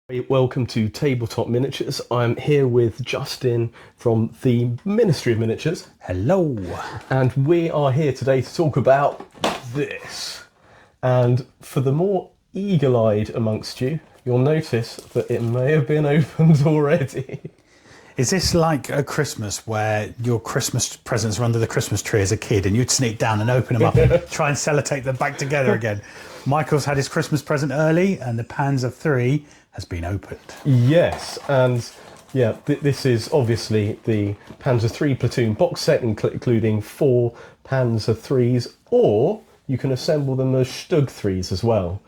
Welcome to Tabletop Miniatures. I'm here with Justin from the Ministry of Miniatures. Hello. And we are here today to talk about this. And for the more eagle-eyed amongst you, you'll notice that it may have been opened already. Is this like a Christmas where your Christmas presents were under the Christmas tree as a kid and you'd sneak down and open them up and try and sellotape them back together again? Michael's had his Christmas present early and the Panzer 3 has been opened. Yes, and yeah, this is obviously the Panzer 3 platoon box set, including 4 Panzer 3s, or you can assemble them as StuG 3s as well.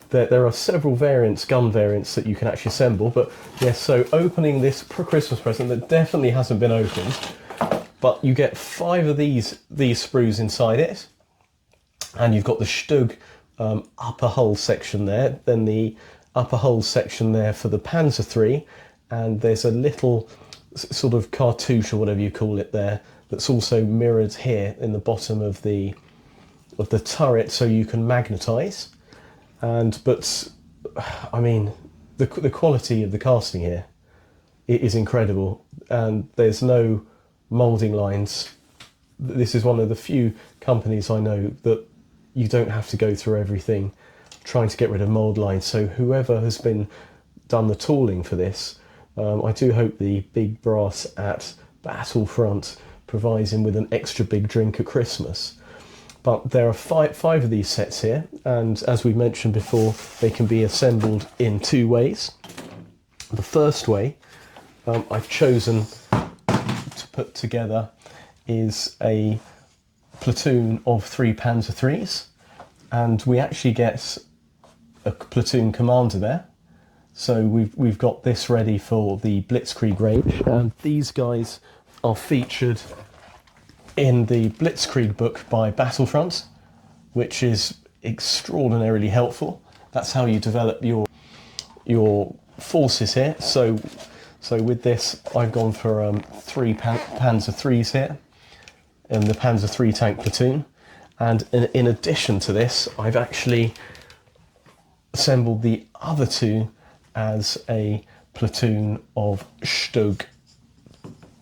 There are several variants, gun variants, that you can actually assemble, but yes, so opening this Christmas present that definitely hasn't been opened, but you get 5 of these sprues inside it, and you've got the StuG upper hull section there, then the upper hull section there for the Panzer 3, and there's a little sort of cartouche or whatever you call it there that's also mirrored here in the bottom of the turret, so you can magnetize. But I mean, the quality of the casting here, it is incredible, and there's no moulding lines. This is one of the few companies I know that you don't have to go through everything trying to get rid of mould lines. So whoever has done the tooling for this, I do hope the big brass at Battlefront provides him with an extra big drink at Christmas. But there are five of these sets here, and as we mentioned before, they can be assembled in 2 ways. The first way I've chosen to put together is a platoon of 3 Panzer 3s, and we actually get a platoon commander there. So we've got this ready for the Blitzkrieg range, and these guys are featured in the Blitzkrieg book by Battlefront, which is extraordinarily helpful. That's how you develop your forces here. So with this, I've gone for 3 Panzer 3s here, and the Panzer 3 tank platoon. And in addition to this, I've actually assembled the other 2 as a platoon of StuG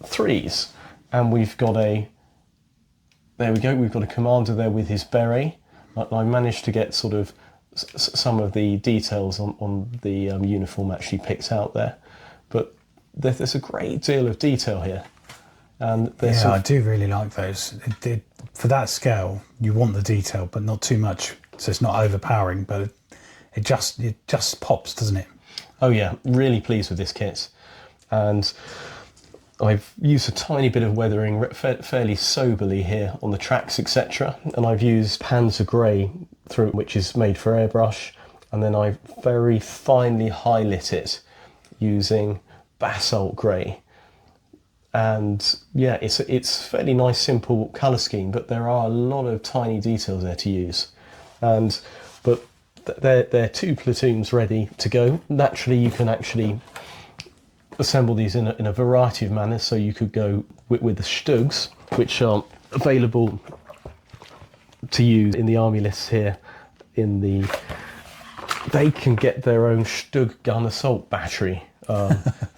3s. And we've got there we go, we've got a commander there with his beret. I managed to get sort of some of the details on the uniform actually picked out there. But there's a great deal of detail here. And yeah, I do really like those. For that scale, you want the detail, but not too much, so it's not overpowering, but it just pops, doesn't it? Oh yeah, really pleased with this kit. And I've used a tiny bit of weathering fairly soberly here on the tracks, etc. And I've used Panzer Grey through, which is made for airbrush, and then I've very finely highlit it using Basalt Grey. And yeah, it's fairly nice, simple colour scheme, but there are a lot of tiny details there to use. But they're 2 platoons ready to go. Naturally, you can actually assemble these in a variety of manners. So you could go with the StuGs, which are available to use in the army lists here. They can get their own StuG gun assault battery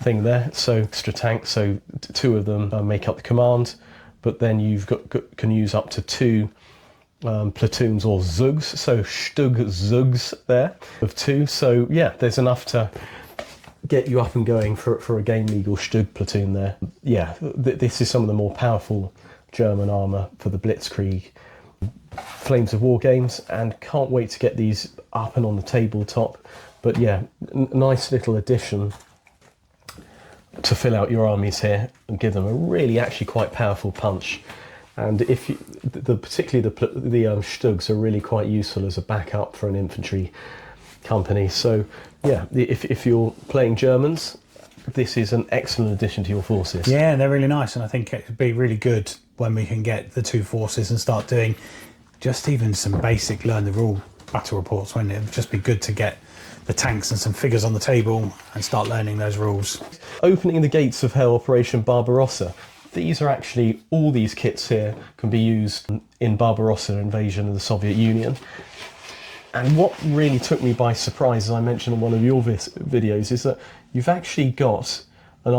thing there. So extra tanks. So 2 of them make up the command, but then you've can use up to 2 platoons or ZUGs. So StuG ZUGs there of 2. So yeah, there's enough to get you up and going for a game legal StuG platoon there. Yeah, this is some of the more powerful German armour for the Blitzkrieg Flames of War games, and can't wait to get these up and on the tabletop. But yeah, nice little addition to fill out your armies here and give them a really actually quite powerful punch. And particularly the StuGs are really quite useful as a backup for an infantry company. So yeah, if you're playing Germans, this is an excellent addition to your forces. Yeah, they're really nice, and I think it would be really good when we can get the 2 forces and start doing just even some basic learn the rule battle reports. When it would just be good to get the tanks and some figures on the table and start learning those rules. Opening the gates of hell, Operation Barbarossa. These are actually, all these kits here can be used in Barbarossa invasion of the Soviet Union. And what really took me by surprise, as I mentioned in one of your videos, is that you've actually got an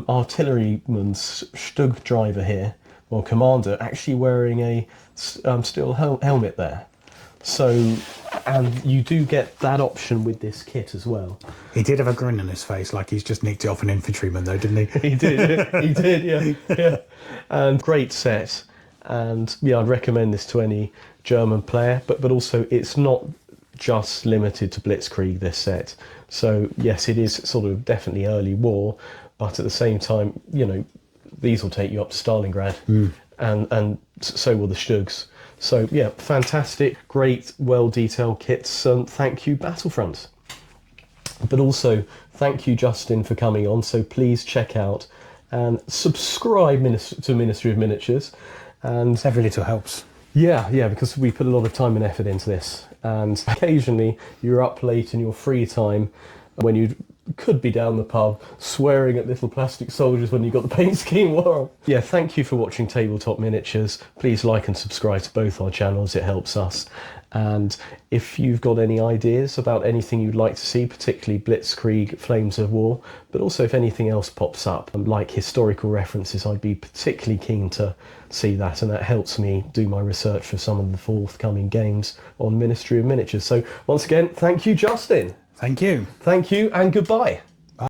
artilleryman's StuG driver here, or commander, actually wearing a steel helmet there. So, and you do get that option with this kit as well. He did have a grin on his face, like he's just nicked it off an infantryman, though, didn't he? He did, he did, yeah. And great set. And yeah, I'd recommend this to any German player, but also it's not just limited to Blitzkrieg, this set. So yes, it is sort of definitely early war, but at the same time, you know, these will take you up to Stalingrad, and so will the StuGs. So yeah, fantastic, great, well-detailed kits. Thank you, Battlefront. But also, thank you, Justin, for coming on. So please check out and subscribe to Ministry of Miniatures. And Every little helps. yeah, because we put a lot of time and effort into this. And occasionally you're up late in your free time when you could be down the pub swearing at little plastic soldiers when you got the paint scheme wrong. Yeah, thank you for watching Tabletop Miniatures. Please like and subscribe to both our channels, it helps us. And if you've got any ideas about anything you'd like to see, particularly Blitzkrieg, Flames of War, but also if anything else pops up, like historical references, I'd be particularly keen to see that, and that helps me do my research for some of the forthcoming games on Ministry of Miniatures. So once again, thank you, Justin. Thank you. Thank you, and goodbye.